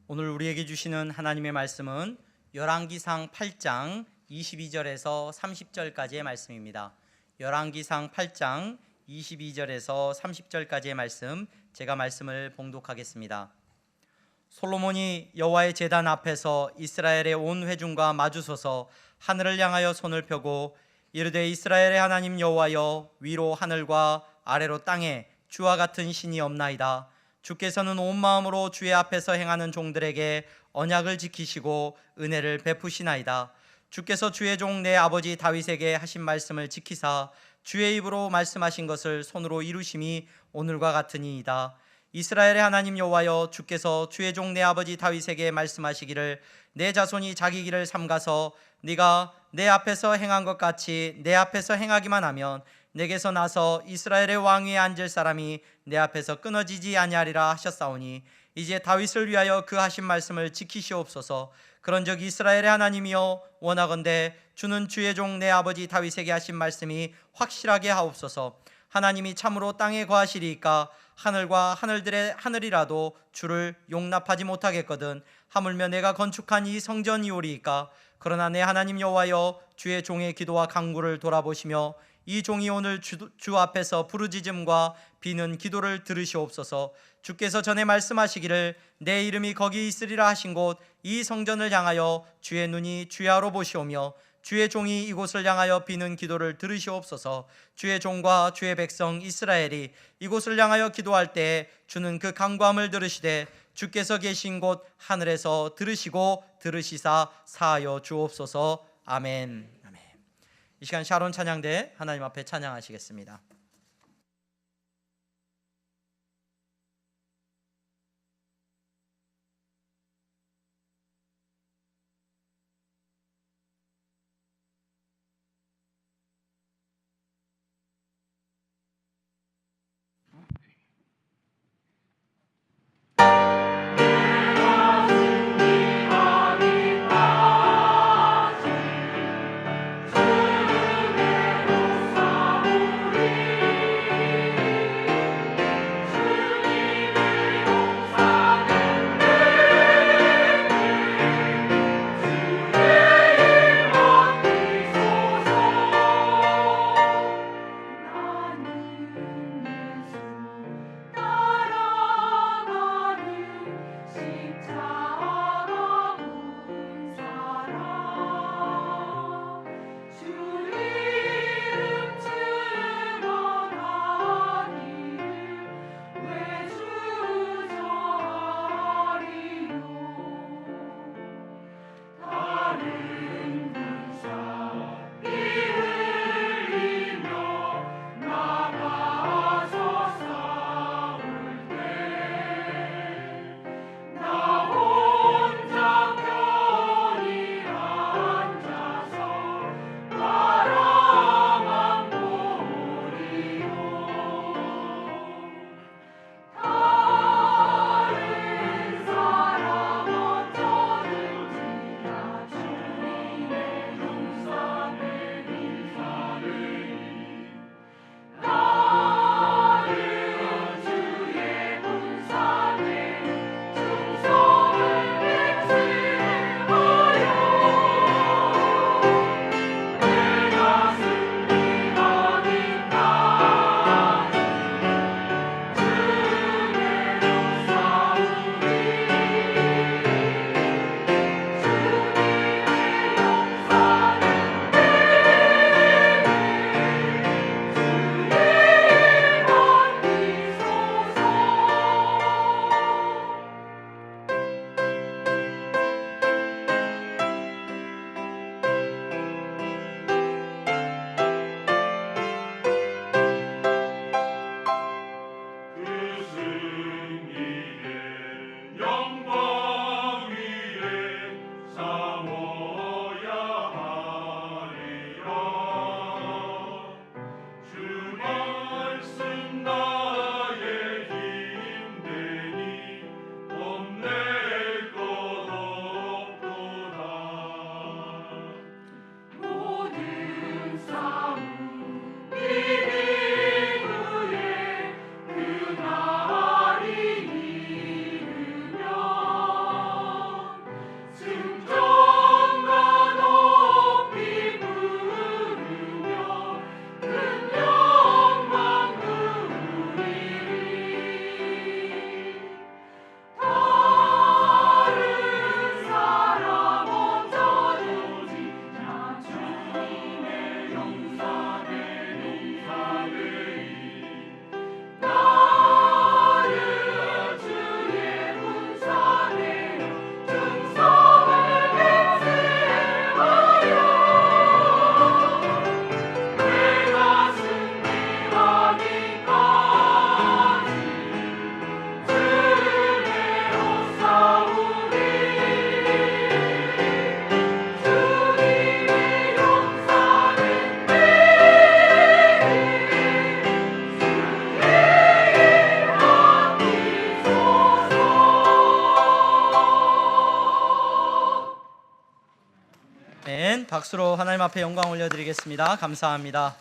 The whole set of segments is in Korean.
오늘 우리에게 주시는 하나님의 말씀은 열왕기상 8장 22절에서 30절까지의 말씀입니다. 열왕기상 8장 22절에서 30절까지의 말씀, 제가 말씀을 봉독하겠습니다. 솔로몬이 여호와의 제단 앞에서 이스라엘의 온 회중과 마주서서 하늘을 향하여 손을 펴고 이르되 이스라엘의 하나님 여호와여, 위로 하늘과 아래로 땅에 주와 같은 신이 없나이다. 주께서는 온 마음으로 주의 앞에서 행하는 종들에게 언약을 지키시고 은혜를 베푸시나이다. 주께서 주의 종 내 아버지 다윗에게 하신 말씀을 지키사 주의 입으로 말씀하신 것을 손으로 이루심이 오늘과 같으니이다. 이스라엘의 하나님 여호와여, 주께서 주의 종 내 아버지 다윗에게 말씀하시기를 내 자손이 자기 길을 삼가서 네가 내 앞에서 행한 것 같이 내 앞에서 행하기만 하면 내게서 나서 이스라엘의 왕위에 앉을 사람이 내 앞에서 끊어지지 아니하리라 하셨사오니 이제 다윗을 위하여 그 하신 말씀을 지키시옵소서. 그런즉 이스라엘의 하나님이여, 원하건대 주는 주의 종 내 아버지 다윗에게 하신 말씀이 확실하게 하옵소서. 하나님이 참으로 땅에 거하시리이까 하늘과 하늘이라도 주를 용납하지 못하겠거든. 하물며 내가 건축한 이 성전이오리이까. 그러나 내 하나님 여호와여, 주의 종의 기도와 간구를 돌아보시며 이 종이 오늘 주 앞에서 부르짖음과 비는 기도를 들으시옵소서. 주께서 전에 말씀하시기를 내 이름이 거기 있으리라 하신 곳 이 성전을 향하여 주의 눈이 주야로 보시오며 주의 종이 이곳을 향하여 비는 기도를 들으시옵소서. 주의 종과 주의 백성 이스라엘이 이곳을 향하여 기도할 때에 주는 그 간구함을 들으시되 주께서 계신 곳 하늘에서 들으시고 들으시사 사하여 주옵소서. 아멘. 아멘. 이 시간 샤론 찬양대 하나님 앞에 찬양하시겠습니다. 박수로 하나님 앞에 영광 올려드리겠습니다. 감사합니다.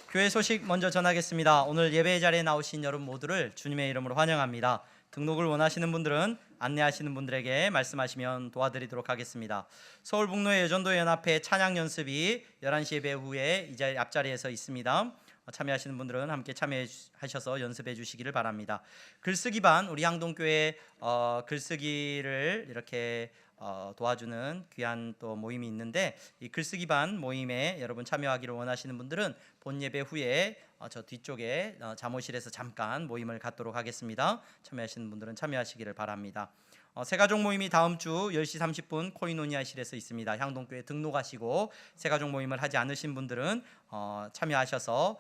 교회 소식 먼저 전하겠습니다. 오늘 예배 자리에 나오신 여러분 모두를 주님의 이름으로 환영합니다. 등록을 원하시는 분들은 안내하시는 분들에게 말씀하시면 도와드리도록 하겠습니다. 서울북로의 여전도 연합회 찬양 연습이 11시 예배 후에 이 자리 앞자리에서 있습니다. 참여하시는 분들은 함께 참여하셔서 연습해 주시기를 바랍니다. 글쓰기 반, 우리 향동교회 글쓰기를 이렇게 도와주는 귀한 또 모임이 있는데, 이 글쓰기 반 모임에 여러분 참여하기를 원하시는 분들은 본 예배 후에 저 뒤쪽에 자모실에서 잠깐 모임을 갖도록 하겠습니다. 참여하시는 분들은 참여하시기를 바랍니다. 새가족 모임이 다음 주 10시 30분 코이노니아실에서 있습니다. 향동교회 등록하시고 새가족 모임을 하지 않으신 분들은 참여하셔서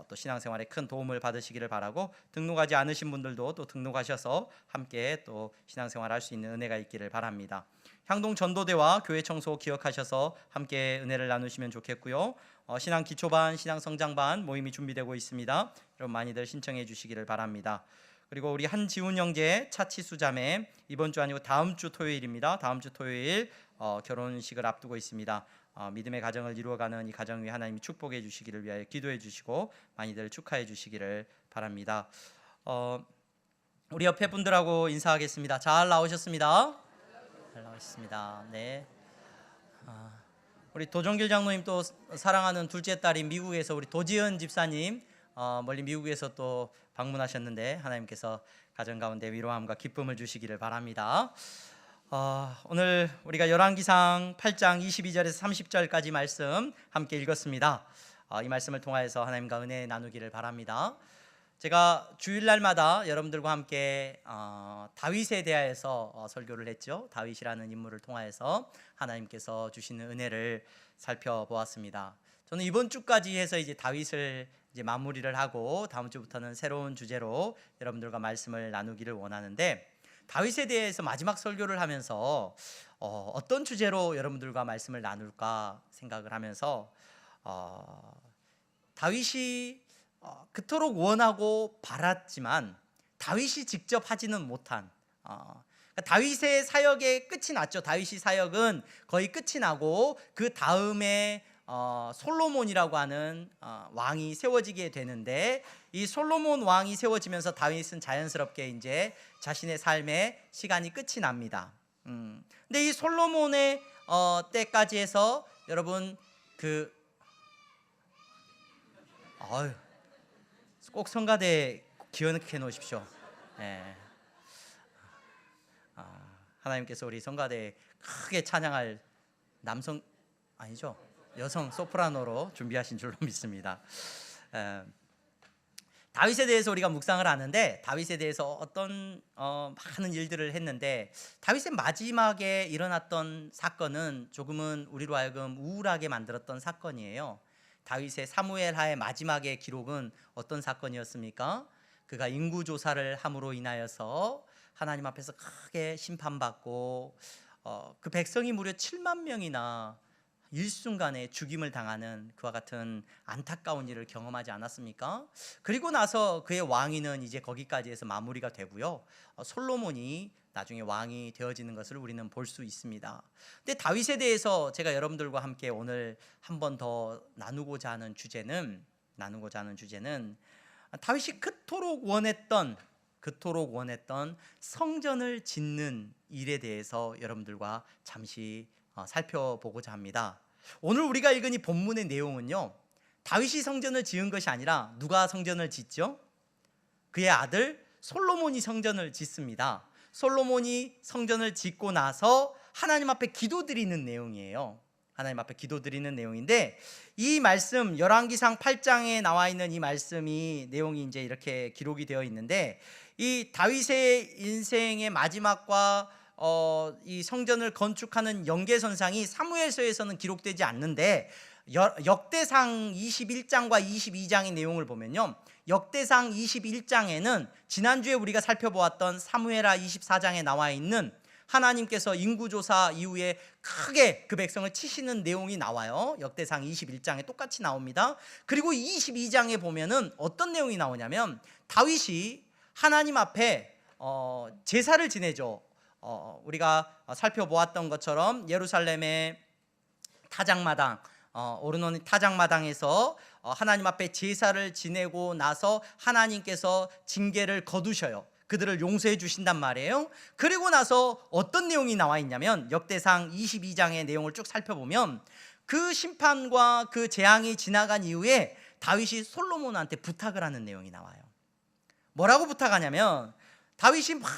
또 신앙생활에 큰 도움을 받으시기를 바라고, 등록하지 않으신 분들도 또 등록하셔서 함께 또 신앙생활 할 수 있는 은혜가 있기를 바랍니다. 향동 전도대와 교회 청소 기억하셔서 함께 은혜를 나누시면 좋겠고요. 신앙 기초반, 신앙 성장반 모임이 준비되고 있습니다. 여러분 많이들 신청해 주시기를 바랍니다. 그리고 우리 한지훈 형제 차치수 자매, 이번 주 아니고 다음 주 토요일입니다. 다음 주 토요일 결혼식을 앞두고 있습니다. 믿음의 가정을 이루어가는 이 가정 위에 하나님이 축복해 주시기를 위하여 기도해 주시고 많이들 축하해 주시기를 바랍니다. 우리 옆에 분들하고 인사하겠습니다. 잘 나오셨습니다. 잘 나오셨습니다. 네. 우리 도정길 장로님, 또 사랑하는 둘째 딸인 미국에서 우리 도지은 집사님 멀리 미국에서 또 방문하셨는데 하나님께서 가정 가운데 위로함과 기쁨을 주시기를 바랍니다. 오늘 우리가 열왕기상 8장 22절에서 30절까지 말씀 함께 읽었습니다. 이 말씀을 통하여서 하나님과 은혜 나누기를 바랍니다. 제가 주일날마다 여러분들과 함께 다윗에 대하여서 설교를 했죠. 다윗이라는 인물을 통하여서 하나님께서 주시는 은혜를 살펴보았습니다. 저는 이번 주까지 해서 이제 다윗을 이제 마무리를 하고 다음 주부터는 새로운 주제로 여러분들과 말씀을 나누기를 원하는데, 다윗에 대해서 마지막 설교를 하면서 어떤 주제로 여러분들과 말씀을 나눌까 생각을 하면서 다윗이 그토록 원하고 바랐지만 다윗이 직접 하지는 못한, 다윗의 사역의 끝이 났죠. 다윗이 사역은 거의 끝이 나고 그 다음에 솔로몬이라고 하는 왕이 세워지게 되는데, 이 솔로몬 왕이 세워지면서 다윗은 자연스럽게 이제 자신의 삶의 시간이 끝이 납니다. 근데 이 솔로몬의 때까지 해서 여러분 꼭 성가대 기억해 놓으십시오. 네. 하나님께서 우리 성가대에 크게 찬양할 남성 아니죠? 여성 소프라노로 준비하신 줄로 믿습니다. 다윗에 대해서 우리가 묵상을 하는데, 다윗에 대해서 어떤 많은 일들을 했는데, 다윗의 마지막에 일어났던 사건은 조금은 우리로 하여금 우울하게 만들었던 사건이에요. 다윗의 사무엘하의 마지막의 기록은 어떤 사건이었습니까? 그가 인구조사를 함으로 인하여서 하나님 앞에서 크게 심판받고 그 백성이 무려 7만 명이나 일순간에 죽임을 당하는 그와 같은 안타까운 일을 경험하지 않았습니까? 그리고 나서 그의 왕위는 이제 거기까지 해서 마무리가 되고요. 솔로몬이 나중에 왕이 되어지는 것을 우리는 볼 수 있습니다. 근데 다윗에 대해서 제가 여러분들과 함께 오늘 한 번 더 나누고자 하는 주제는 다윗이 그토록 원했던 성전을 짓는 일에 대해서 여러분들과 잠시 살펴보고자 합니다. 오늘 우리가 읽은 이 본문의 내용은요, 다윗이 성전을 지은 것이 아니라 누가 성전을 짓죠? 그의 아들 솔로몬이 성전을 짓습니다. 솔로몬이 성전을 짓고 나서 하나님 앞에 기도드리는 내용이에요. 하나님 앞에 기도드리는 내용인데, 이 말씀 열왕기상 8장에 나와 있는 이 말씀이 내용이 이제 이렇게 기록이 되어 있는데, 이 다윗의 인생의 마지막과 이 성전을 건축하는 연계선상이 사무엘서에서는 기록되지 않는데, 역대상 21장과 22장의 내용을 보면요, 역대상 21장에는 지난주에 우리가 살펴보았던 사무엘하 24장에 나와 있는 하나님께서 인구조사 이후에 크게 그 백성을 치시는 내용이 나와요. 역대상 21장에 똑같이 나옵니다. 그리고 22장에 보면은 어떤 내용이 나오냐면, 다윗이 하나님 앞에 제사를 지내죠. 우리가 살펴보았던 것처럼 예루살렘에 타작마당, 오르논 타작마당에서 하나님 앞에 제사를 지내고 나서 하나님께서 징계를 거두셔요. 그들을 용서해 주신단 말이에요. 그리고 나서 어떤 내용이 나와 있냐면 역대상 22장의 내용을 쭉 살펴보면 그 심판과 그 재앙이 지나간 이후에 다윗이 솔로몬한테 부탁을 하는 내용이 나와요. 뭐라고 부탁하냐면 다윗이 막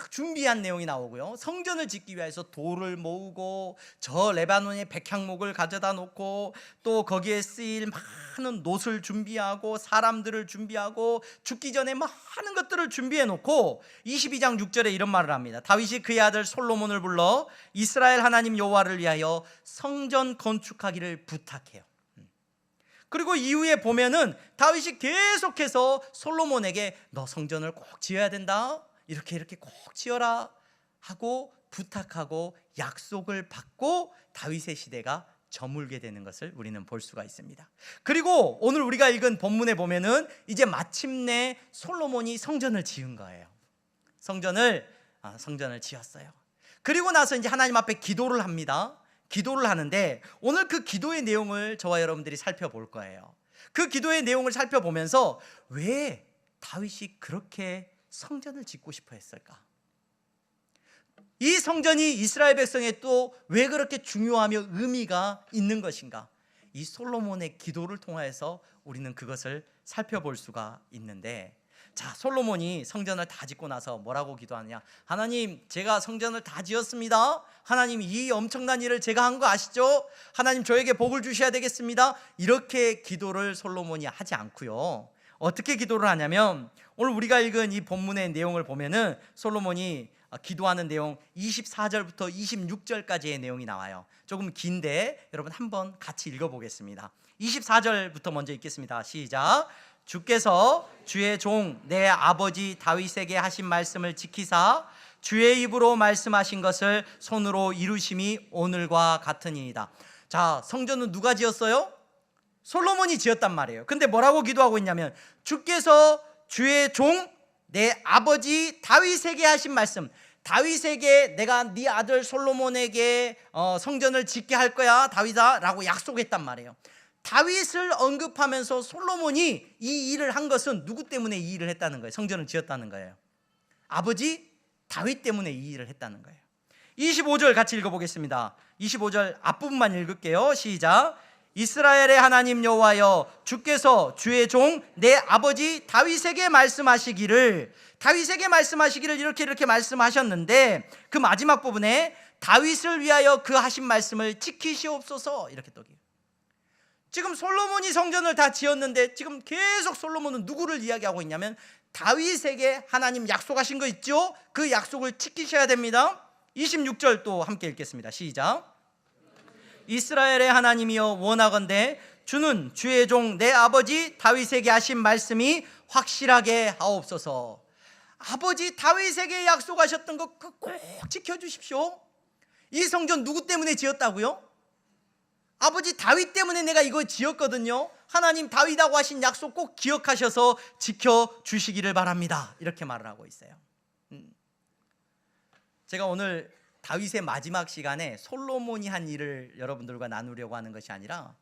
준비한 내용이 나오고요. 성전을 짓기 위해서 돌을 모으고 저 레바논의 백향목을 가져다 놓고 또 거기에 쓰일 많은 놋을 준비하고 사람들을 준비하고 죽기 전에 많은 것들을 준비해 놓고 22장 6절에 이런 말을 합니다. 다윗이 그의 아들 솔로몬을 불러 이스라엘 하나님 여호와를 위하여 성전 건축하기를 부탁해요. 그리고 이후에 보면은 다윗이 계속해서 솔로몬에게 너 성전을 꼭 지어야 된다, 이렇게 꼭 지어라 하고 부탁하고 약속을 받고 다윗의 시대가 저물게 되는 것을 우리는 볼 수가 있습니다. 그리고 오늘 우리가 읽은 본문에 보면은 이제 마침내 솔로몬이 성전을 지은 거예요. 성전을 지었어요. 그리고 나서 이제 하나님 앞에 기도를 합니다. 기도를 하는데 오늘 그 기도의 내용을 저와 여러분들이 살펴볼 거예요. 그 기도의 내용을 살펴보면서 왜 다윗이 그렇게 성전을 짓고 싶어 했을까? 이 성전이 이스라엘 백성에 또 왜 그렇게 중요하며 의미가 있는 것인가? 이 솔로몬의 기도를 통해서 우리는 그것을 살펴볼 수가 있는데, 자, 솔로몬이 성전을 다 짓고 나서 뭐라고 기도하느냐? 하나님, 제가 성전을 다 지었습니다. 하나님, 이 엄청난 일을 제가 한 거 아시죠? 하나님, 저에게 복을 주셔야 되겠습니다. 이렇게 기도를 솔로몬이 하지 않고요. 어떻게 기도를 하냐면 오늘 우리가 읽은 이 본문의 내용을 보면은 솔로몬이 기도하는 내용 24절부터 26절까지의 내용이 나와요. 조금 긴데 여러분 한번 같이 읽어보겠습니다. 24절부터 먼저 읽겠습니다. 시작. 주께서 주의 종 내 아버지 다윗에게 하신 말씀을 지키사 주의 입으로 말씀하신 것을 손으로 이루심이 오늘과 같으니이다. 자, 성전은 누가 지었어요? 솔로몬이 지었단 말이에요. 근데 뭐라고 기도하고 있냐면 주께서 주의 종 내 아버지 다윗에게 하신 말씀, 다윗에게 내가 네 아들 솔로몬에게 성전을 짓게 할 거야 다윗아 라고 약속했단 말이에요. 다윗을 언급하면서 솔로몬이 이 일을 한 것은 누구 때문에 이 일을 했다는 거예요? 성전을 지었다는 거예요. 아버지 다윗 때문에 이 일을 했다는 거예요. 25절 같이 읽어보겠습니다. 25절 앞부분만 읽을게요. 시작. 이스라엘의 하나님 여호와여, 주께서 주의 종 내 아버지 다윗에게 말씀하시기를, 다윗에게 말씀하시기를 이렇게 말씀하셨는데 그 마지막 부분에 다윗을 위하여 그 하신 말씀을 지키시옵소서 이렇게 또. 지금 솔로몬이 성전을 다 지었는데 지금 계속 솔로몬은 누구를 이야기하고 있냐면 다윗에게 하나님 약속하신 거 있죠? 그 약속을 지키셔야 됩니다. 26절 또 함께 읽겠습니다. 시작. 이스라엘의 하나님이여 원하건대 주는 주의 종 내 아버지 다윗에게 하신 말씀이 확실하게 하옵소서. 아버지 다윗에게 약속하셨던 거 꼭 지켜주십시오. 이 성전 누구 때문에 지었다고요? 아버지 다윗 때문에 내가 이거 지었거든요. 하나님 다윗하고 하신 약속 꼭 기억하셔서 지켜주시기를 바랍니다. 이렇게 말을 하고 있어요. 제가 오늘 다윗의 마지막 시간에 솔로몬이 한 일을 여러분들과 나누려고 하는 것이 아니라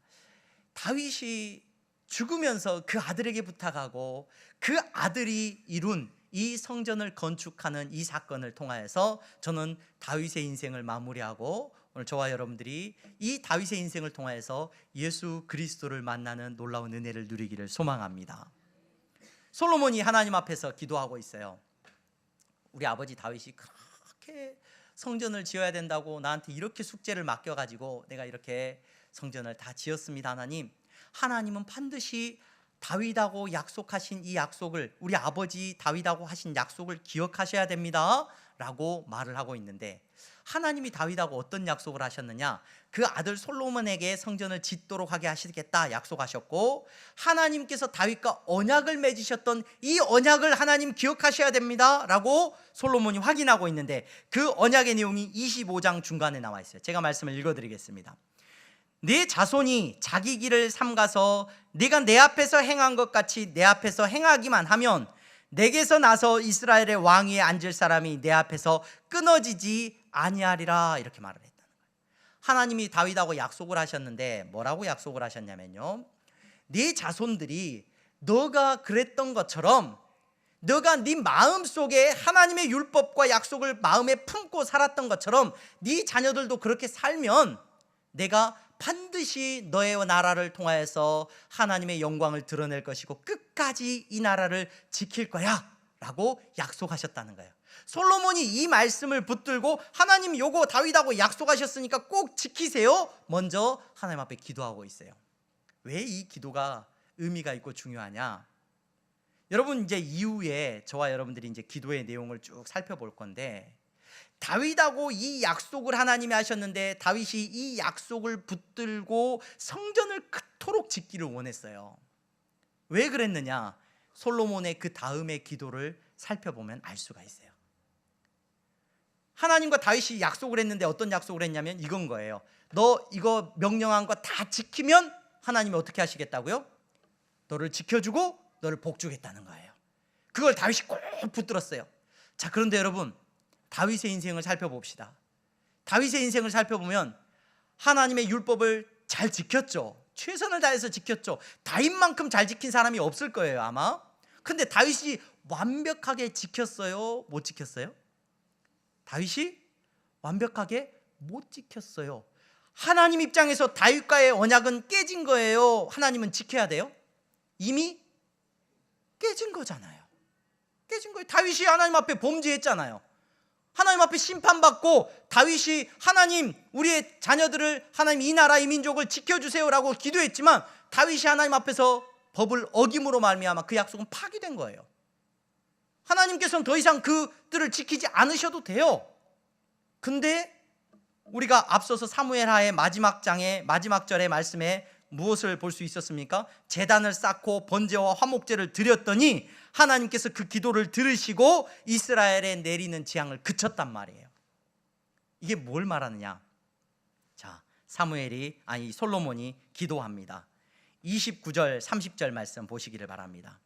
다윗이 죽으면서 그 아들에게 부탁하고 그 아들이 이룬 이 성전을 건축하는 이 사건을 통하여서 저는 다윗의 인생을 마무리하고 오늘 저와 여러분들이 이 다윗의 인생을 통하여서 예수 그리스도를 만나는 놀라운 은혜를 누리기를 소망합니다. 솔로몬이 하나님 앞에서 기도하고 있어요. 우리 아버지 다윗이 그렇게 성전을 지어야 된다고 나한테 이렇게 숙제를 맡겨가지고 내가 이렇게 성전을 다 지었습니다. 하나님, 하나님은 반드시 다윗하고 약속하신 이 약속을, 우리 아버지 다윗하고 하신 약속을 기억하셔야 됩니다 라고 말을 하고 있는데, 하나님이 다윗하고 어떤 약속을 하셨느냐? 그 아들 솔로몬에게 성전을 짓도록 하게 하시겠다 약속하셨고, 하나님께서 다윗과 언약을 맺으셨던 이 언약을 하나님 기억하셔야 됩니다 라고 솔로몬이 확인하고 있는데, 그 언약의 내용이 25장 중간에 나와 있어요. 제가 말씀을 읽어드리겠습니다. 네 자손이 자기 길을 삼가서 네가 내 앞에서 행한 것 같이 내 앞에서 행하기만 하면 내게서 나서 이스라엘의 왕위에 앉을 사람이 내 앞에서 끊어지지 아니하리라, 이렇게 말을 했다는 거예요. 하나님이 다윗하고 약속을 하셨는데 뭐라고 약속을 하셨냐면요, 네 자손들이 너가 그랬던 것처럼, 너가 네 마음속에 하나님의 율법과 약속을 마음에 품고 살았던 것처럼 네 자녀들도 그렇게 살면 내가 반드시 너의 나라를 통하여서 하나님의 영광을 드러낼 것이고 끝까지 이 나라를 지킬 거야 라고 약속하셨다는 거예요. 솔로몬이 이 말씀을 붙들고 하나님 요거 다윗하고 약속하셨으니까 꼭 지키세요, 먼저 하나님 앞에 기도하고 있어요. 왜 이 기도가 의미가 있고 중요하냐? 여러분, 이제 이후에 저와 여러분들이 이제 기도의 내용을 쭉 살펴볼 건데, 다윗하고 이 약속을 하나님이 하셨는데 다윗이 이 약속을 붙들고 성전을 그토록 짓기를 원했어요. 왜 그랬느냐? 솔로몬의 그 다음의 기도를 살펴보면 알 수가 있어요. 하나님과 다윗이 약속을 했는데 어떤 약속을 했냐면 이건 거예요. 너 이거 명령한 거 다 지키면 하나님이 어떻게 하시겠다고요? 너를 지켜주고 너를 복주겠다는 거예요. 그걸 다윗이 꼭 붙들었어요. 자, 그런데 여러분, 다윗의 인생을 살펴봅시다. 다윗의 인생을 살펴보면 하나님의 율법을 잘 지켰죠. 최선을 다해서 지켰죠. 다윗만큼 잘 지킨 사람이 없을 거예요, 아마. 근데 다윗이 완벽하게 지켰어요? 못 지켰어요? 다윗이 완벽하게 못 지켰어요. 하나님 입장에서 다윗과의 언약은 깨진 거예요? 하나님은 지켜야 돼요? 이미 깨진 거잖아요. 깨진 거예요. 다윗이 하나님 앞에 범죄했잖아요. 하나님 앞에 심판받고 다윗이 하나님, 우리의 자녀들을, 하나님 이 나라 이 민족을 지켜주세요라고 기도했지만 다윗이 하나님 앞에서 법을 어김으로 말미암아 그 약속은 파기된 거예요. 하나님께서는 더 이상 그들을 지키지 않으셔도 돼요. 근데 우리가 앞서서 사무엘하의 마지막 장의 마지막 절의 말씀에 무엇을 볼 수 있었습니까? 제단을 쌓고 번제와 화목제를 드렸더니 하나님께서 그 기도를 들으시고 이스라엘에 내리는 재앙을 그쳤단 말이에요. 이게 뭘 말하느냐? 자, 솔로몬이 기도합니다. 29절 30절 말씀 보시기를 바랍니다.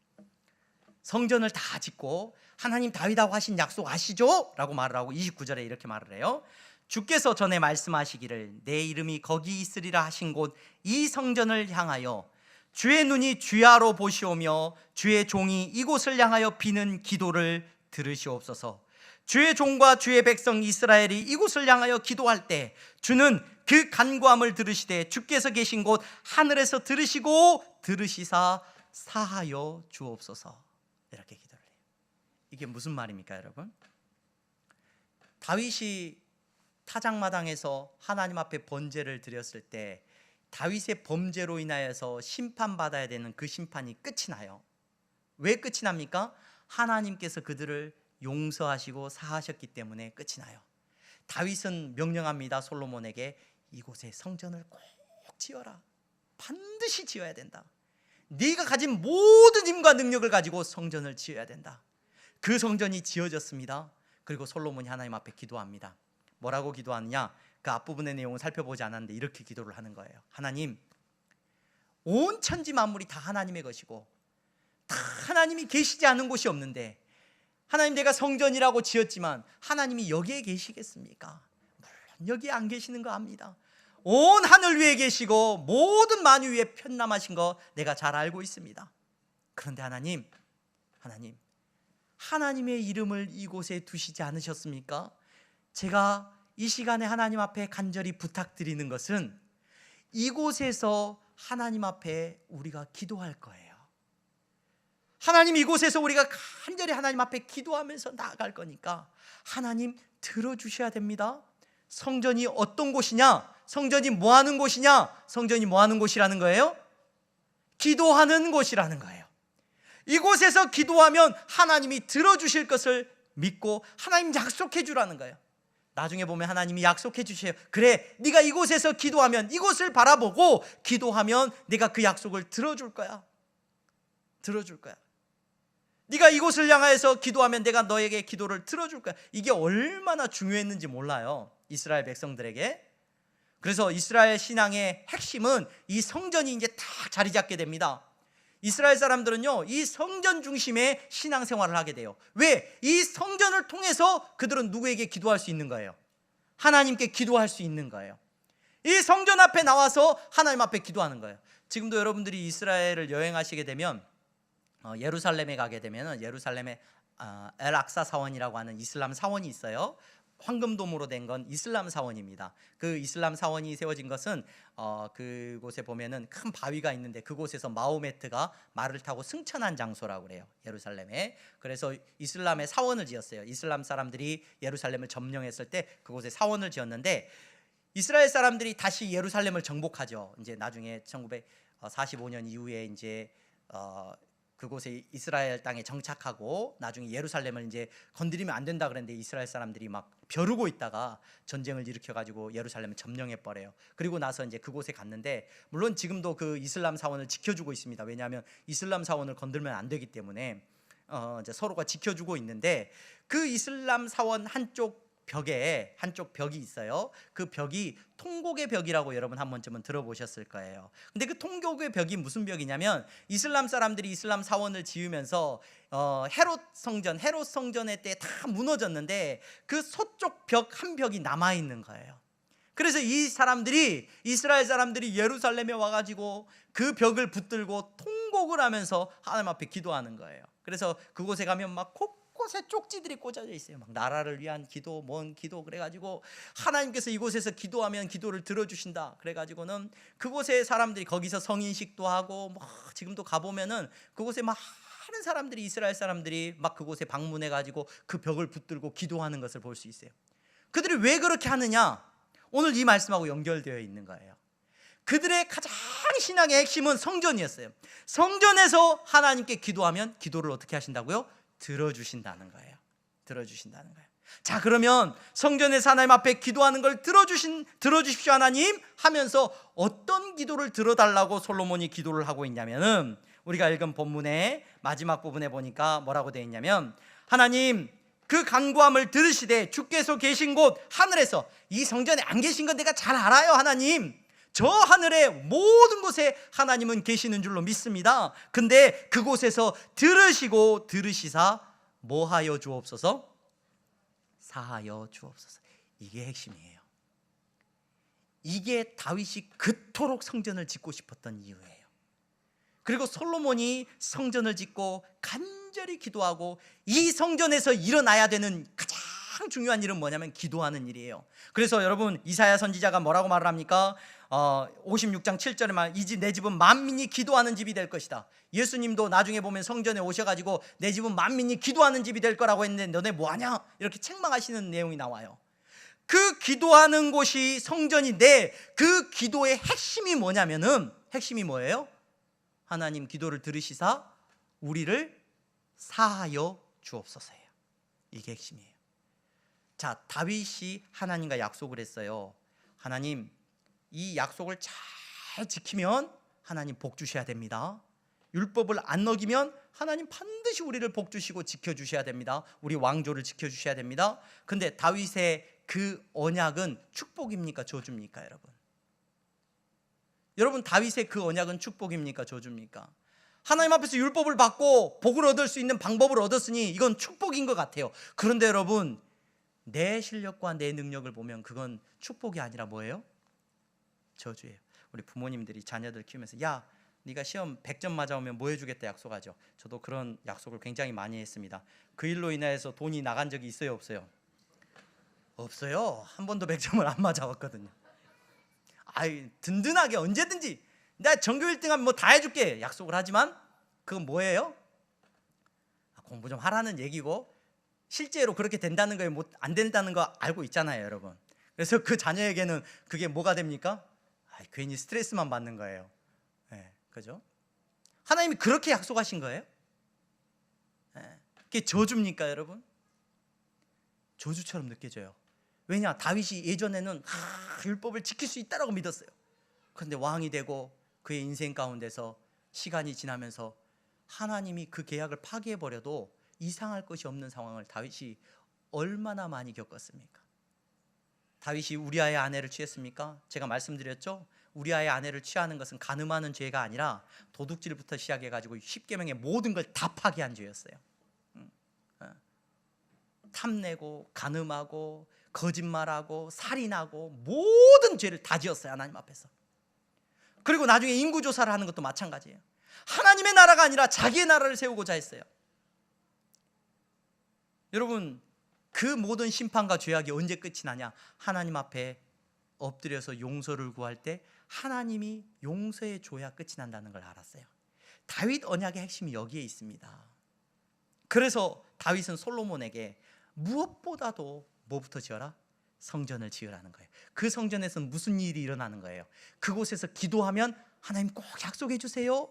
성전을 다 짓고 하나님 다윗하고 하신 약속 아시죠? 라고 말을 하고 29절에 이렇게 말을 해요. 주께서 전에 말씀하시기를 내 이름이 거기 있으리라 하신 곳 이 성전을 향하여 주의 눈이 주야로 보시오며 주의 종이 이곳을 향하여 비는 기도를 들으시옵소서. 주의 종과 주의 백성 이스라엘이 이곳을 향하여 기도할 때 주는 그 간구함을 들으시되 주께서 계신 곳 하늘에서 들으시고 들으시사 사하여 주옵소서. 이렇게 기도를 해요. 이게 무슨 말입니까, 여러분? 다윗이 타작마당에서 하나님 앞에 번제를 드렸을 때 다윗의 범죄로 인하여서 심판받아야 되는 그 심판이 끝이 나요. 왜 끝이 납니까? 하나님께서 그들을 용서하시고 사하셨기 때문에 끝이 나요. 다윗은 명령합니다. 솔로몬에게 이곳에 성전을 꼭 지어라. 반드시 지어야 된다. 네가 가진 모든 힘과 능력을 가지고 성전을 지어야 된다. 그 성전이 지어졌습니다. 그리고 솔로몬이 하나님 앞에 기도합니다. 뭐라고 기도하느냐? 그 앞부분의 내용을 살펴보지 않았는데 이렇게 기도를 하는 거예요. 하나님, 온 천지 만물이 다 하나님의 것이고 다 하나님이 계시지 않은 곳이 없는데 하나님, 내가 성전이라고 지었지만 하나님이 여기에 계시겠습니까? 물론 여기에 안 계시는 거 압니다. 온 하늘 위에 계시고 모든 만유 위에 편남하신 거 내가 잘 알고 있습니다. 그런데 하나님의 이름을 이곳에 두시지 않으셨습니까? 제가 이 시간에 하나님 앞에 간절히 부탁드리는 것은 이곳에서 하나님 앞에 우리가 기도할 거예요. 하나님, 이곳에서 우리가 간절히 하나님 앞에 기도하면서 나아갈 거니까 하나님 들어주셔야 됩니다. 성전이 어떤 곳이냐? 성전이 뭐 하는 곳이냐? 성전이 뭐 하는 곳이라는 거예요? 기도하는 곳이라는 거예요. 이곳에서 기도하면 하나님이 들어주실 것을 믿고 하나님 약속해 주라는 거예요. 나중에 보면 하나님이 약속해 주세요. 그래, 네가 이곳에서 기도하면, 이곳을 바라보고 기도하면 내가 그 약속을 들어줄 거야. 들어줄 거야. 네가 이곳을 향해서 기도하면 내가 너에게 기도를 들어줄 거야. 이게 얼마나 중요했는지 몰라요, 이스라엘 백성들에게. 그래서 이스라엘 신앙의 핵심은 이 성전이 이제 딱 자리 잡게 됩니다. 이스라엘 사람들은요, 이 성전 중심의 신앙생활을 하게 돼요. 왜? 이 성전을 통해서 그들은 누구에게 기도할 수 있는 거예요? 하나님께 기도할 수 있는 거예요. 이 성전 앞에 나와서 하나님 앞에 기도하는 거예요. 지금도 여러분들이 이스라엘을 여행하시게 되면 예루살렘에 가게 되면 예루살렘에 엘악사 사원이라고 하는 이슬람 사원이 있어요. 황금돔으로 된 건 이슬람 사원입니다. 그 이슬람 사원이 세워진 것은 그곳에 보면은 큰 바위가 있는데 그곳에서 마호메트가 말을 타고 승천한 장소라고 그래요. 예루살렘에. 그래서 이슬람의 사원을 지었어요. 이슬람 사람들이 예루살렘을 점령했을 때 그곳에 사원을 지었는데 이스라엘 사람들이 다시 예루살렘을 정복하죠. 이제 나중에 1945년 이후에 이제 그곳에 이스라엘 땅에 정착하고 나중에 예루살렘을 이제 건드리면 안 된다 그랬는데 이스라엘 사람들이 막 벼르고 있다가 전쟁을 일으켜 가지고 예루살렘을 점령해 버려요. 그리고 나서 이제 그곳에 갔는데 물론 지금도 그 이슬람 사원을 지켜주고 있습니다. 왜냐하면 이슬람 사원을 건들면 안 되기 때문에 이제 서로가 지켜주고 있는데 그 이슬람 사원 한쪽 벽이 있어요. 그 벽이 통곡의 벽이라고 여러분 한 번쯤은 들어보셨을 거예요. 근데 그 통곡의 벽이 무슨 벽이냐면 이슬람 사람들이 이슬람 사원을 지으면서 헤롯 성전의 때 다 무너졌는데 그 서쪽 벽 한 벽이 남아 있는 거예요. 그래서 이스라엘 사람들이 예루살렘에 와가지고 그 벽을 붙들고 통곡을 하면서 하나님 앞에 기도하는 거예요. 그래서 그곳에 가면 막 곳곳에 쪽지들이 꽂아져 있어요. 막 나라를 위한 기도, 뭔 기도 그래가지고 하나님께서 이곳에서 기도하면 기도를 들어주신다. 그래가지고는 그곳에 사람들이 거기서 성인식도 하고 뭐 지금도 가보면은 그곳에 많은 사람들이 이스라엘 사람들이 막 그곳에 방문해가지고 그 벽을 붙들고 기도하는 것을 볼 수 있어요. 그들이 왜 그렇게 하느냐? 오늘 이 말씀하고 연결되어 있는 거예요. 그들의 가장 신앙의 핵심은 성전이었어요. 성전에서 하나님께 기도하면 기도를 어떻게 하신다고요? 들어주신다는 거예요. 들어주신다는 거예요. 자, 그러면 성전에서 하나님 앞에 기도하는 걸 들어주십시오 하나님 하면서 어떤 기도를 들어달라고 솔로몬이 기도를 하고 있냐면은 우리가 읽은 본문의 마지막 부분에 보니까 뭐라고 되어 있냐면 하나님 그 간구함을 들으시되 주께서 계신 곳 하늘에서 이 성전에 안 계신 건 내가 잘 알아요 하나님. 저 하늘의 모든 곳에 하나님은 계시는 줄로 믿습니다. 근데 그곳에서 들으시사 뭐하여 주옵소서? 사하여 주옵소서. 이게 핵심이에요. 이게 다윗이 그토록 성전을 짓고 싶었던 이유예요. 그리고 솔로몬이 성전을 짓고 간절히 기도하고 이 성전에서 일어나야 되는 가장 중요한 일은 뭐냐면 기도하는 일이에요. 그래서 여러분 이사야 선지자가 뭐라고 말을 합니까? 56장 7절에 말 이 집 내 집은 만민이 기도하는 집이 될 것이다. 예수님도 나중에 보면 성전에 오셔가지고 내 집은 만민이 기도하는 집이 될 거라고 했는데 너네 뭐하냐? 이렇게 책망하시는 내용이 나와요. 그 기도하는 곳이 성전인데 그 기도의 핵심이 뭐냐면은 핵심이 뭐예요? 하나님 기도를 들으시사 우리를 사하여 주옵소서예요. 이게 핵심이에요. 자, 다윗이 하나님과 약속을 했어요. 하나님 이 약속을 잘 지키면 하나님 복 주셔야 됩니다. 율법을 안 어기면 하나님 반드시 우리를 복 주시고 지켜주셔야 됩니다. 우리 왕조를 지켜주셔야 됩니다. 근데 다윗의 그 언약은 축복입니까 저주입니까 여러분? 여러분 다윗의 그 언약은 축복입니까 저주입니까? 하나님 앞에서 율법을 받고 복을 얻을 수 있는 방법을 얻었으니 이건 축복인 것 같아요. 그런데 여러분 내 실력과 내 능력을 보면 그건 축복이 아니라 뭐예요? 저주예요. 우리 부모님들이 자녀들 키우면서 야 네가 시험 100점 맞아오면 뭐 해주겠다 약속하죠. 저도 그런 약속을 굉장히 많이 했습니다. 그 일로 인해서 돈이 나간 적이 있어요 없어요? 없어요. 한 번도 100점을 안 맞아왔거든요. 아이 든든하게 언제든지 내가 전교 1등하면 뭐 다 해줄게 약속을 하지만 그건 뭐예요? 공부 좀 하라는 얘기고 실제로 그렇게 된다는 거에 안 된다는 거 알고 있잖아요 여러분. 그래서 그 자녀에게는 그게 뭐가 됩니까? 괜히 스트레스만 받는 거예요. 네, 그죠? 하나님이 그렇게 약속하신 거예요? 네, 그게 저주입니까 여러분? 저주처럼 느껴져요. 왜냐? 다윗이 예전에는 율법을 지킬 수 있다라고 믿었어요. 그런데 왕이 되고 그의 인생 가운데서 시간이 지나면서 하나님이 그 계약을 파기해버려도 이상할 것이 없는 상황을 다윗이 얼마나 많이 겪었습니까? 다윗이 우리아의 아내를 취했습니까? 제가 말씀드렸죠? 우리아의 아내를 취하는 것은 간음하는 죄가 아니라 도둑질부터 시작해가지고 10계명의 모든 걸 다 파기한 죄였어요. 탐내고 간음하고 거짓말하고 살인하고 모든 죄를 다 지었어요, 하나님 앞에서. 그리고 나중에 인구조사를 하는 것도 마찬가지예요. 하나님의 나라가 아니라 자기의 나라를 세우고자 했어요. 여러분, 그 모든 심판과 죄악이 언제 끝이 나냐? 하나님 앞에 엎드려서 용서를 구할 때 하나님이 용서해 줘야 끝이 난다는 걸 알았어요. 다윗 언약의 핵심이 여기에 있습니다. 그래서 다윗은 솔로몬에게 무엇보다도 뭐부터 지어라? 성전을 지으라는 거예요. 그 성전에서는 무슨 일이 일어나는 거예요? 그곳에서 기도하면 하나님 꼭 약속해 주세요.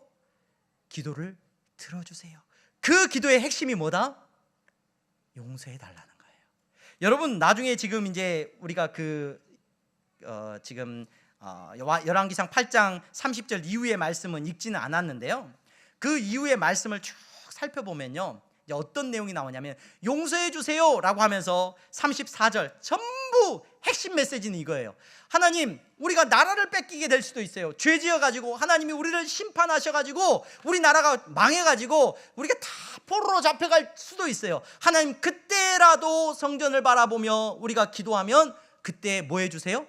기도를 들어주세요. 그 기도의 핵심이 뭐다? 용서해 달라는 거예요. 여러분, 나중에 지금 이제 우리가 열왕기상 8장 30절 이후의 말씀은 읽지는 않았는데요, 그 이후의 말씀을 쭉 살펴보면요, 이제 어떤 내용이 나오냐면 용서해 주세요 라고 하면서 34절 전부 핵심 메시지는 이거예요. 하나님, 우리가 나라를 뺏기게 될 수도 있어요. 죄 지어가지고 하나님이 우리를 심판하셔가지고 우리 나라가 망해가지고 우리가 다 포로로 잡혀갈 수도 있어요. 하나님, 그때라도 성전을 바라보며 우리가 기도하면 그때 뭐 해주세요?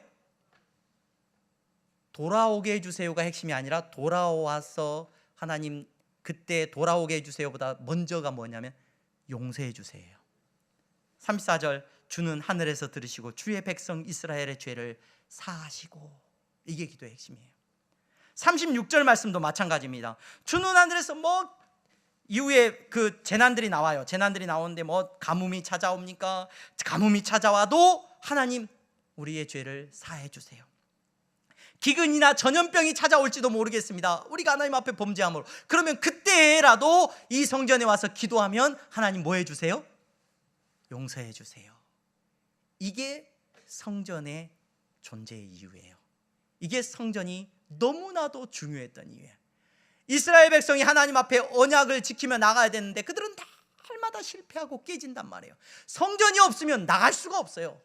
돌아오게 해주세요가 핵심이 아니라 돌아와서 하나님 그때 돌아오게 해주세요보다 먼저가 뭐냐면 용서해 주세요. 34절 주는 하늘에서 들으시고 주의 백성 이스라엘의 죄를 사하시고, 이게 기도의 핵심이에요. 36절 말씀도 마찬가지입니다. 주는 하늘에서 이후에 그 재난들이 나와요. 재난들이 나오는데 가뭄이 찾아옵니까? 가뭄이 찾아와도 하나님 우리의 죄를 사해 주세요. 기근이나 전염병이 찾아올지도 모르겠습니다. 우리가 하나님 앞에 범죄함으로. 그러면 그때라도 이 성전에 와서 기도하면 하나님 뭐 해주세요? 용서해 주세요. 이게 성전의 존재의 이유예요. 이게 성전이 너무나도 중요했던 이유예요. 이스라엘 백성이 하나님 앞에 언약을 지키며 나가야 되는데 그들은 날마다 실패하고 깨진단 말이에요. 성전이 없으면 나갈 수가 없어요.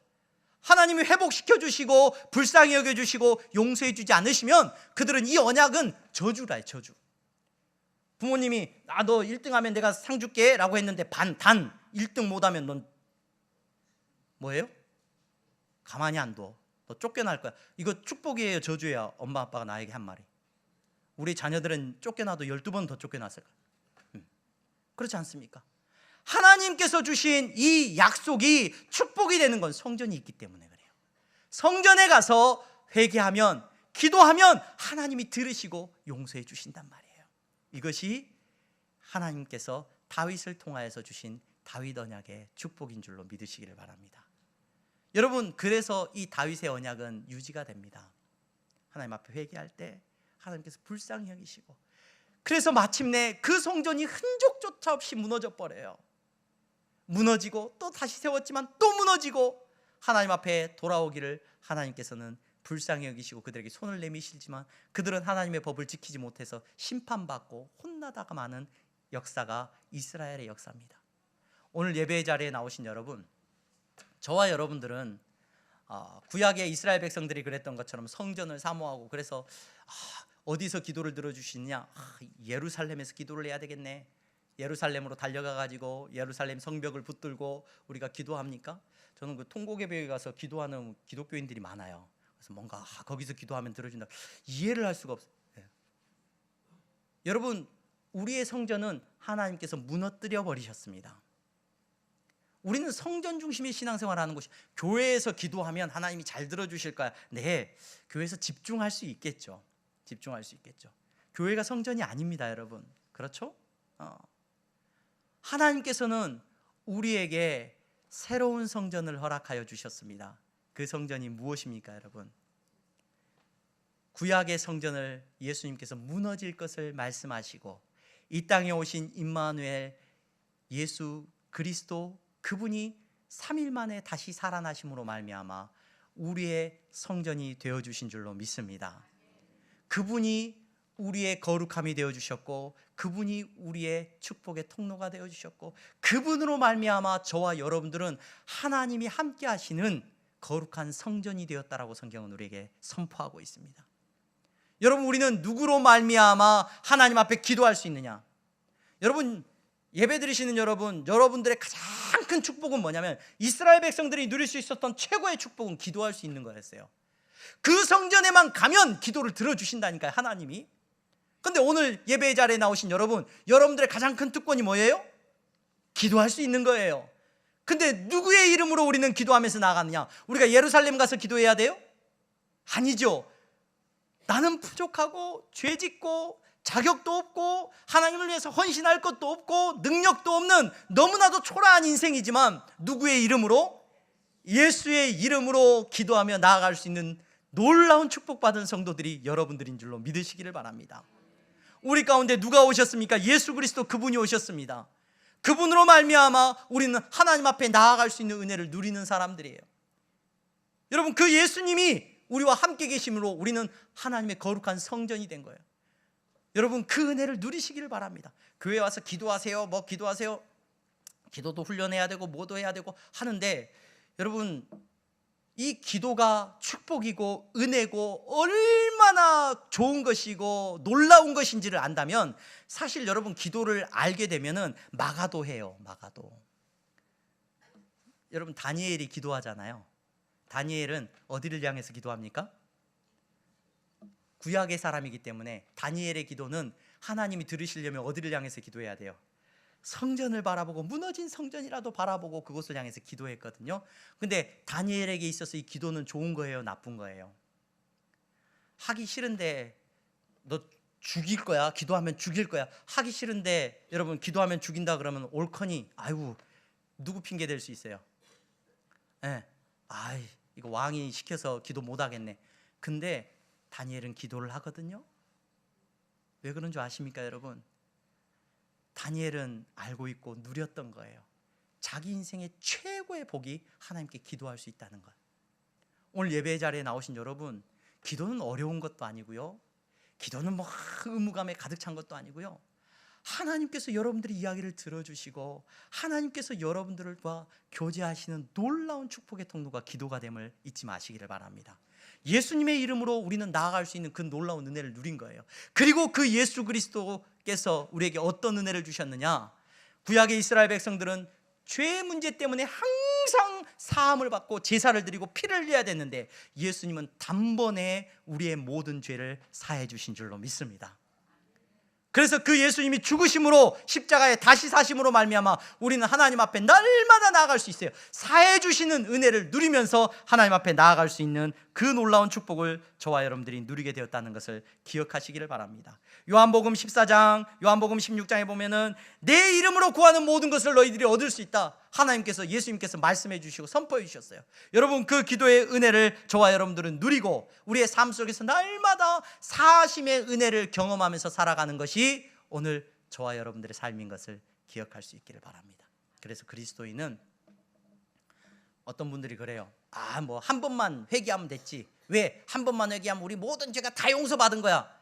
하나님이 회복시켜 주시고 불쌍히 여겨 주시고 용서해 주지 않으시면 그들은 이 언약은 저주라, 저주. 부모님이 너 1등하면 내가 상 줄게 라고 했는데 단 1등 못하면 넌 뭐예요? 가만히 안 둬. 너 쫓겨날 거야. 이거 축복이에요, 저주예요? 엄마 아빠가 나에게 한 말이. 우리 자녀들은 쫓겨나도 12번 더 쫓겨났을 거야. 그렇지 않습니까? 하나님께서 주신 이 약속이 축복이 되는 건 성전이 있기 때문에 그래요. 성전에 가서 회개하면, 기도하면 하나님이 들으시고 용서해 주신단 말이에요. 이것이 하나님께서 다윗을 통하여서 주신 다윗 언약의 축복인 줄로 믿으시기를 바랍니다. 여러분, 그래서 이 다윗의 언약은 유지가 됩니다. 하나님 앞에 회개할 때 하나님께서 불쌍히 여기시고, 그래서 마침내 그 성전이 흔적조차 없이 무너져 버려요. 무너지고 또 다시 세웠지만 또 무너지고, 하나님 앞에 돌아오기를 하나님께서는 불쌍히 여기시고 그들에게 손을 내미시지만 그들은 하나님의 법을 지키지 못해서 심판받고 혼나다가 마는 역사가 이스라엘의 역사입니다. 오늘 예배의 자리에 나오신 여러분, 저와 여러분들은 구약의 이스라엘 백성들이 그랬던 것처럼 성전을 사모하고, 그래서 어디서 기도를 들어주시느냐? 예루살렘에서 기도를 해야 되겠네. 예루살렘으로 달려가가지고 예루살렘 성벽을 붙들고 우리가 기도합니까? 저는 그 통곡예배에 가서 기도하는 기독교인들이 많아요. 그래서 뭔가 거기서 기도하면 들어준다, 이해를 할 수가 없어요. 여러분, 우리의 성전은 하나님께서 무너뜨려 버리셨습니다. 우리는 성전 중심의 신앙생활을 하는 곳이, 교회에서 기도하면 하나님이 잘 들어주실까요? 네, 교회에서 집중할 수 있겠죠. 집중할 수 있겠죠. 교회가 성전이 아닙니다, 여러분. 그렇죠? 하나님께서는 우리에게 새로운 성전을 허락하여 주셨습니다. 그 성전이 무엇입니까, 여러분? 구약의 성전을 예수님께서 무너질 것을 말씀하시고 이 땅에 오신 임마누엘 예수 그리스도, 그분이 3일 만에 다시 살아나심으로 말미암아 우리의 성전이 되어주신 줄로 믿습니다. 그분이 우리의 거룩함이 되어주셨고, 그분이 우리의 축복의 통로가 되어주셨고, 그분으로 말미암아 저와 여러분들은 하나님이 함께 하시는 거룩한 성전이 되었다라고 성경은 우리에게 선포하고 있습니다. 여러분, 우리는 누구로 말미암아 하나님 앞에 기도할 수 있느냐? 여러분, 예배 드리시는 여러분, 여러분들의 가장 큰 축복은 뭐냐면 이스라엘 백성들이 누릴 수 있었던 최고의 축복은 기도할 수 있는 거였어요. 그 성전에만 가면 기도를 들어주신다니까요, 하나님이. 근데 오늘 예배 자리에 나오신 여러분, 여러분들의 가장 큰 특권이 뭐예요? 기도할 수 있는 거예요. 근데 누구의 이름으로 우리는 기도하면서 나아가느냐? 우리가 예루살렘 가서 기도해야 돼요? 아니죠. 나는 부족하고 죄짓고 자격도 없고 하나님을 위해서 헌신할 것도 없고 능력도 없는 너무나도 초라한 인생이지만 누구의 이름으로? 예수의 이름으로 기도하며 나아갈 수 있는 놀라운 축복받은 성도들이 여러분들인 줄로 믿으시기를 바랍니다. 우리 가운데 누가 오셨습니까? 예수 그리스도, 그분이 오셨습니다. 그분으로 말미암아 우리는 하나님 앞에 나아갈 수 있는 은혜를 누리는 사람들이에요. 여러분, 그 예수님이 우리와 함께 계심으로 우리는 하나님의 거룩한 성전이 된 거예요. 여러분, 그 은혜를 누리시기를 바랍니다. 교회 와서 기도하세요, 뭐 기도하세요, 기도도 훈련해야 되고 뭐도 해야 되고 하는데, 여러분, 이 기도가 축복이고 은혜고 얼마나 좋은 것이고 놀라운 것인지를 안다면, 사실 여러분 기도를 알게 되면은 마가도 해요. 마가도. 여러분, 다니엘이 기도하잖아요. 다니엘은 어디를 향해서 기도합니까? 구약의 사람이기 때문에 다니엘의 기도는 하나님이 들으시려면 어디를 향해서 기도해야 돼요? 성전을 바라보고, 무너진 성전이라도 바라보고 그곳을 향해서 기도했거든요. 근데 다니엘에게 있어서 이 기도는 좋은 거예요, 나쁜 거예요? 하기 싫은데 너 죽일 거야, 기도하면 죽일 거야. 하기 싫은데 여러분 기도하면 죽인다 그러면 옳거니 아이고 누구 핑계 댈 수 있어요? 네. 아이, 이거 왕이 시켜서 기도 못 하겠네. 근데 다니엘은 기도를 하거든요. 왜 그런 줄 아십니까, 여러분? 다니엘은 알고 있고 누렸던 거예요. 자기 인생의 최고의 복이 하나님께 기도할 수 있다는 것. 오늘 예배 자리에 나오신 여러분, 기도는 어려운 것도 아니고요, 기도는 뭐 의무감에 가득 찬 것도 아니고요, 하나님께서 여러분들의 이야기를 들어주시고 하나님께서 여러분들과 교제하시는 놀라운 축복의 통로가 기도가 됨을 잊지 마시기를 바랍니다. 예수님의 이름으로 우리는 나아갈 수 있는 그 놀라운 은혜를 누린 거예요. 그리고 그 예수 그리스도께서 우리에게 어떤 은혜를 주셨느냐? 구약의 이스라엘 백성들은 죄 문제 때문에 항상 사함을 받고 제사를 드리고 피를 흘려야 됐는데, 예수님은 단번에 우리의 모든 죄를 사해 주신 줄로 믿습니다. 그래서 그 예수님이 죽으심으로, 십자가에 다시 사심으로 말미암아 우리는 하나님 앞에 날마다 나아갈 수 있어요. 사해 주시는 은혜를 누리면서 하나님 앞에 나아갈 수 있는 그 놀라운 축복을 저와 여러분들이 누리게 되었다는 것을 기억하시기를 바랍니다. 요한복음 14장, 요한복음 16장에 보면은 내 이름으로 구하는 모든 것을 너희들이 얻을 수 있다, 하나님께서, 예수님께서 말씀해 주시고 선포해 주셨어요. 여러분, 그 기도의 은혜를 저와 여러분들은 누리고 우리의 삶 속에서 날마다 사심의 은혜를 경험하면서 살아가는 것이 오늘 저와 여러분들의 삶인 것을 기억할 수 있기를 바랍니다. 그래서 그리스도인은, 어떤 분들이 그래요. 뭐 한 번만 회개하면 됐지. 왜? 한 번만 회개하면 우리 모든 죄가 다 용서받은 거야.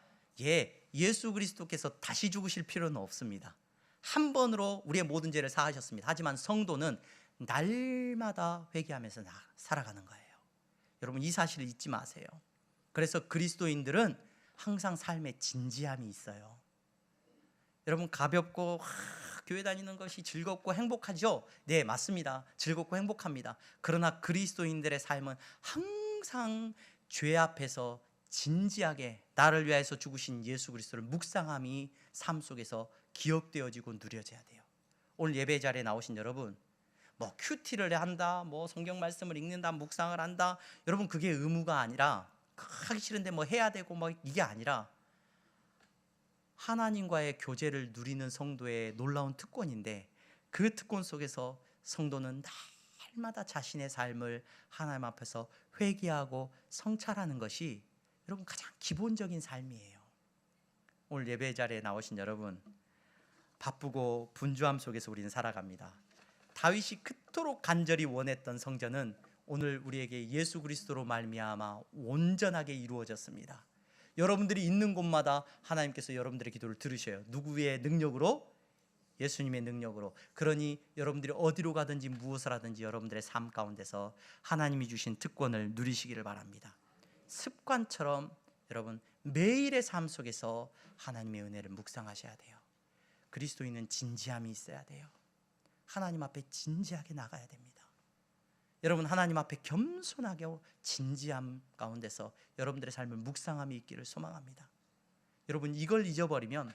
예수 그리스도께서 다시 죽으실 필요는 없습니다. 한 번으로 우리의 모든 죄를 사하셨습니다. 하지만 성도는 날마다 회개하면서 살아가는 거예요. 여러분, 이 사실을 잊지 마세요. 그래서 그리스도인들은 항상 삶에 진지함이 있어요. 여러분, 가볍고 교회 다니는 것이 즐겁고 행복하죠? 네, 맞습니다. 즐겁고 행복합니다. 그러나 그리스도인들의 삶은 항상 죄 앞에서 진지하게 나를 위해서 죽으신 예수 그리스도를 묵상함이 삶 속에서 기억되어지고 누려져야 돼요. 오늘 예배 자리에 나오신 여러분, 뭐 큐티를 한다, 뭐 성경 말씀을 읽는다, 묵상을 한다, 여러분 그게 의무가 아니라, 하기 싫은데 뭐 해야 되고 뭐 이게 아니라, 하나님과의 교제를 누리는 성도의 놀라운 특권인데, 그 특권 속에서 성도는 날마다 자신의 삶을 하나님 앞에서 회개하고 성찰하는 것이 여러분 가장 기본적인 삶이에요. 오늘 예배 자리에 나오신 여러분, 바쁘고 분주함 속에서 우리는 살아갑니다. 다윗이 그토록 간절히 원했던 성전은 오늘 우리에게 예수 그리스도로 말미암아 온전하게 이루어졌습니다. 여러분들이 있는 곳마다 하나님께서 여러분들의 기도를 들으셔요. 누구의 능력으로? 예수님의 능력으로. 그러니 여러분들이 어디로 가든지 무엇을 하든지 여러분들의 삶 가운데서 하나님이 주신 특권을 누리시기를 바랍니다. 습관처럼 여러분 매일의 삶 속에서 하나님의 은혜를 묵상하셔야 돼요. 그리스도인은 진지함이 있어야 돼요. 하나님 앞에 진지하게 나가야 됩니다. 여러분, 하나님 앞에 겸손하게 진지함 가운데서 여러분들의 삶을 묵상함이 있기를 소망합니다. 여러분, 이걸 잊어버리면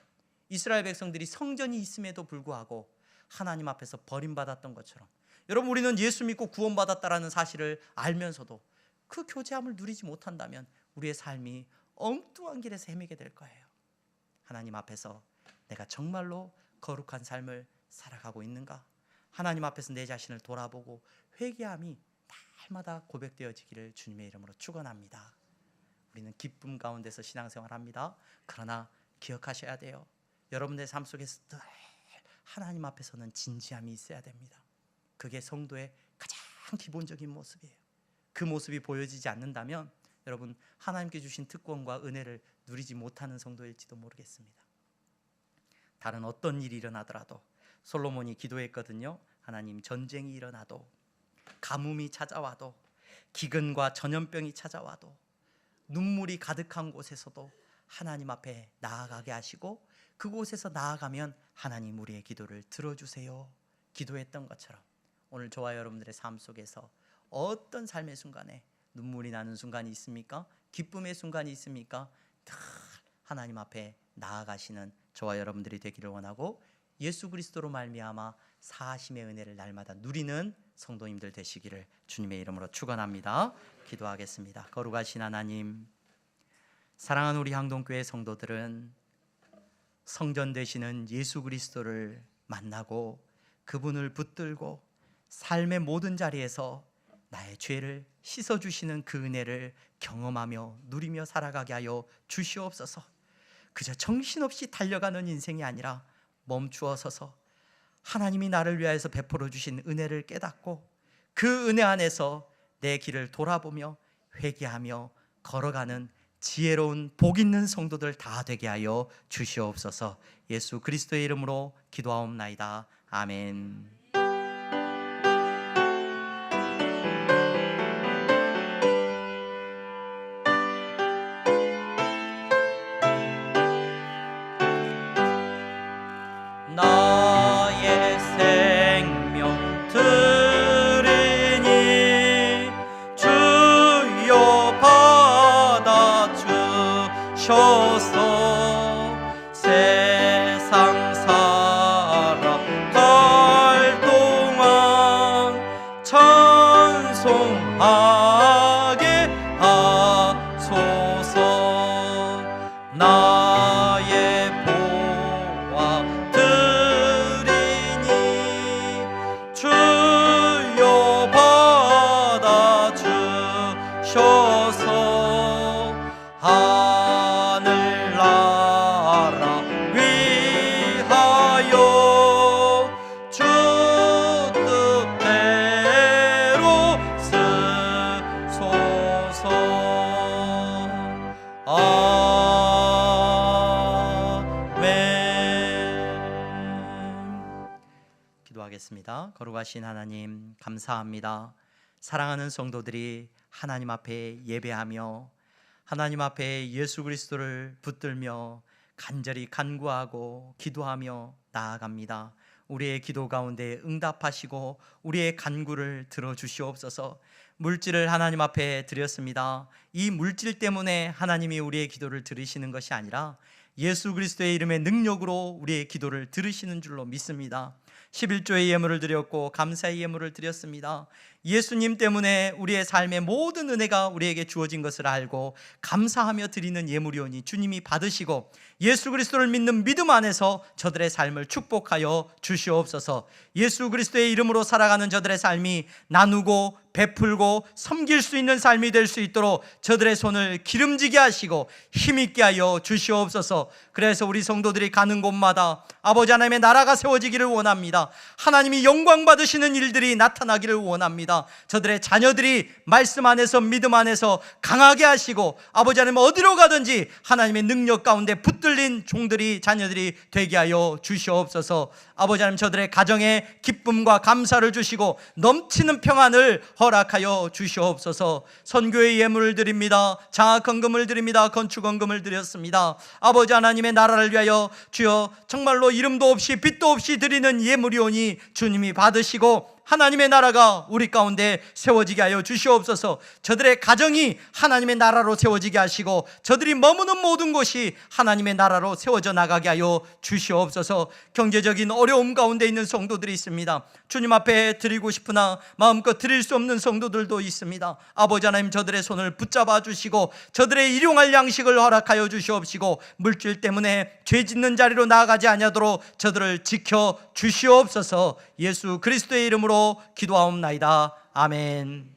이스라엘 백성들이 성전이 있음에도 불구하고 하나님 앞에서 버림받았던 것처럼, 여러분, 우리는 예수 믿고 구원받았다라는 사실을 알면서도 그 교제함을 누리지 못한다면 우리의 삶이 엉뚱한 길에서 헤매게 될 거예요. 하나님 앞에서 내가 정말로 거룩한 삶을 살아가고 있는가? 하나님 앞에서 내 자신을 돌아보고 회개함이 날마다 고백되어지기를 주님의 이름으로 축원합니다. 우리는 기쁨 가운데서 신앙생활합니다. 그러나 기억하셔야 돼요. 여러분의 삶 속에서 늘 하나님 앞에서는 진지함이 있어야 됩니다. 그게 성도의 가장 기본적인 모습이에요. 그 모습이 보여지지 않는다면 여러분, 하나님께 주신 특권과 은혜를 누리지 못하는 성도일지도 모르겠습니다. 다른 어떤 일이 일어나더라도, 솔로몬이 기도했거든요. 하나님, 전쟁이 일어나도, 가뭄이 찾아와도, 기근과 전염병이 찾아와도, 눈물이 가득한 곳에서도 하나님 앞에 나아가게 하시고, 그곳에서 나아가면 하나님 우리의 기도를 들어주세요 기도했던 것처럼, 오늘 저와 여러분들의 삶 속에서 어떤 삶의 순간에 눈물이 나는 순간이 있습니까? 기쁨의 순간이 있습니까? 늘 하나님 앞에 나아가시는 저와 여러분들이 되기를 원하고, 예수 그리스도로 말미암아 사하심의 은혜를 날마다 누리는 성도님들 되시기를 주님의 이름으로 축원합니다. 기도하겠습니다. 거룩하신 하나님, 사랑하는 우리 향동교회 성도들은 성전 되시는 예수 그리스도를 만나고 그분을 붙들고 삶의 모든 자리에서 나의 죄를 씻어주시는 그 은혜를 경험하며 누리며 살아가게 하여 주시옵소서. 그저 정신없이 달려가는 인생이 아니라 멈추어 서서 하나님이 나를 위하여서 베풀어 주신 은혜를 깨닫고 그 은혜 안에서 내 길을 돌아보며 회개하며 걸어가는 지혜로운 복 있는 성도들 다 되게 하여 주시옵소서. 예수 그리스도의 이름으로 기도하옵나이다. 아멘. 나의 생명 들으니 주여 받아 주셔서 세상 살아갈 동안 찬송하게 하소서. 나의 보아 주여 받아 주셔서 하늘나라 위하여 주 뜻대로 쓰소서. 기도하겠습니다. 거룩하신 하나님, 감사합니다. 사랑하는 성도들이 하나님 앞에 예배하며 하나님 앞에 예수 그리스도를 붙들며 간절히 간구하고 기도하며 나아갑니다. 우리의 기도 가운데 응답하시고 우리의 간구를 들어주시옵소서. 물질을 하나님 앞에 드렸습니다. 이 물질 때문에 하나님이 우리의 기도를 들으시는 것이 아니라 예수 그리스도의 이름의 능력으로 우리의 기도를 들으시는 줄로 믿습니다. 11조의 예물을 드렸고 감사의 예물을 드렸습니다. 예수님 때문에 우리의 삶의 모든 은혜가 우리에게 주어진 것을 알고 감사하며 드리는 예물이오니 주님이 받으시고 예수 그리스도를 믿는 믿음 안에서 저들의 삶을 축복하여 주시옵소서. 예수 그리스도의 이름으로 살아가는 저들의 삶이 나누고 베풀고 섬길 수 있는 삶이 될 수 있도록 저들의 손을 기름지게 하시고 힘있게 하여 주시옵소서. 그래서 우리 성도들이 가는 곳마다 아버지 하나님의 나라가 세워지기를 원합니다. 하나님이 영광 받으시는 일들이 나타나기를 원합니다. 기도합니다. 저들의 자녀들이 말씀 안에서 믿음 안에서 강하게 하시고 아버지 하나님 어디로 가든지 하나님의 능력 가운데 붙들린 종들이 자녀들이 되게 하여 주시옵소서. 아버지 하나님 저들의 가정에 기쁨과 감사를 주시고 넘치는 평안을 허락하여 주시옵소서. 선교의 예물을 드립니다. 장학헌금을 드립니다. 건축헌금을 드렸습니다. 아버지 하나님의 나라를 위하여 주여 정말로 이름도 없이 빛도 없이 드리는 예물이오니 주님이 받으시고 하나님의 나라가 우리 가운데 세워지게 하여 주시옵소서. 저들의 가정이 하나님의 나라로 세워지게 하시고 저들이 머무는 모든 곳이 하나님의 나라로 세워져 나가게 하여 주시옵소서. 경제적인 어려움 가운데 있는 성도들이 있습니다. 주님 앞에 드리고 싶으나 마음껏 드릴 수 없는 성도들도 있습니다. 아버지 하나님 저들의 손을 붙잡아 주시고 저들의 일용할 양식을 허락하여 주시옵시고 물질 때문에 죄 짓는 자리로 나아가지 아니하도록 저들을 지켜 주시옵소서. 예수 그리스도의 이름으로 기도하옵나이다. 아멘.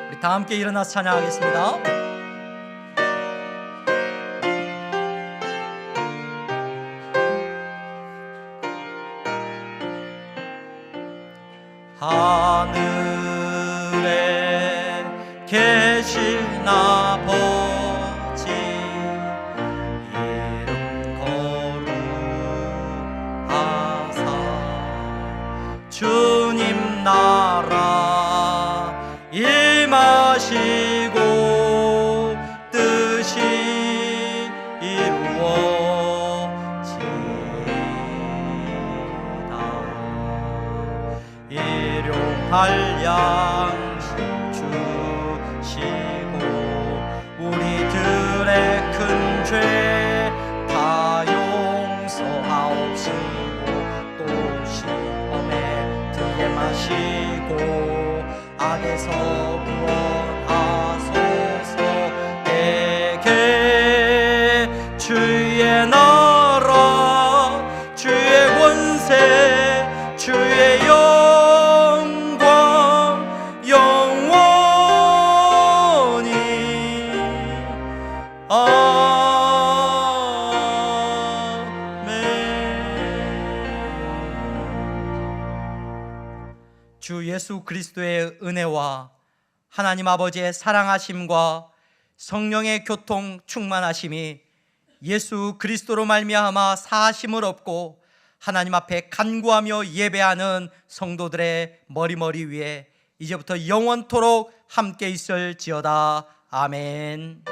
우리 다 함께 일어나서 찬양하겠습니다. 하늘에 계신 아버지 이름 거룩하사 주님 나라 임하시고 뜻이 이루어지다. 일용할 양식 주시고 우리들의 큰 죄 다 용서하옵시고 또 시험에 들게 마시고 악에서 구원하소서. 내게 주의 나라 주의 권세 주의 영광 영원히 아멘. 주 예수 그리스도의 은혜와 하나님 아버지의 사랑하심과 성령의 교통 충만하심이 예수 그리스도로 말미암아 사심을 얻고 하나님 앞에 간구하며 예배하는 성도들의 머리 위에 이제부터 영원토록 함께 있을지어다. 아멘.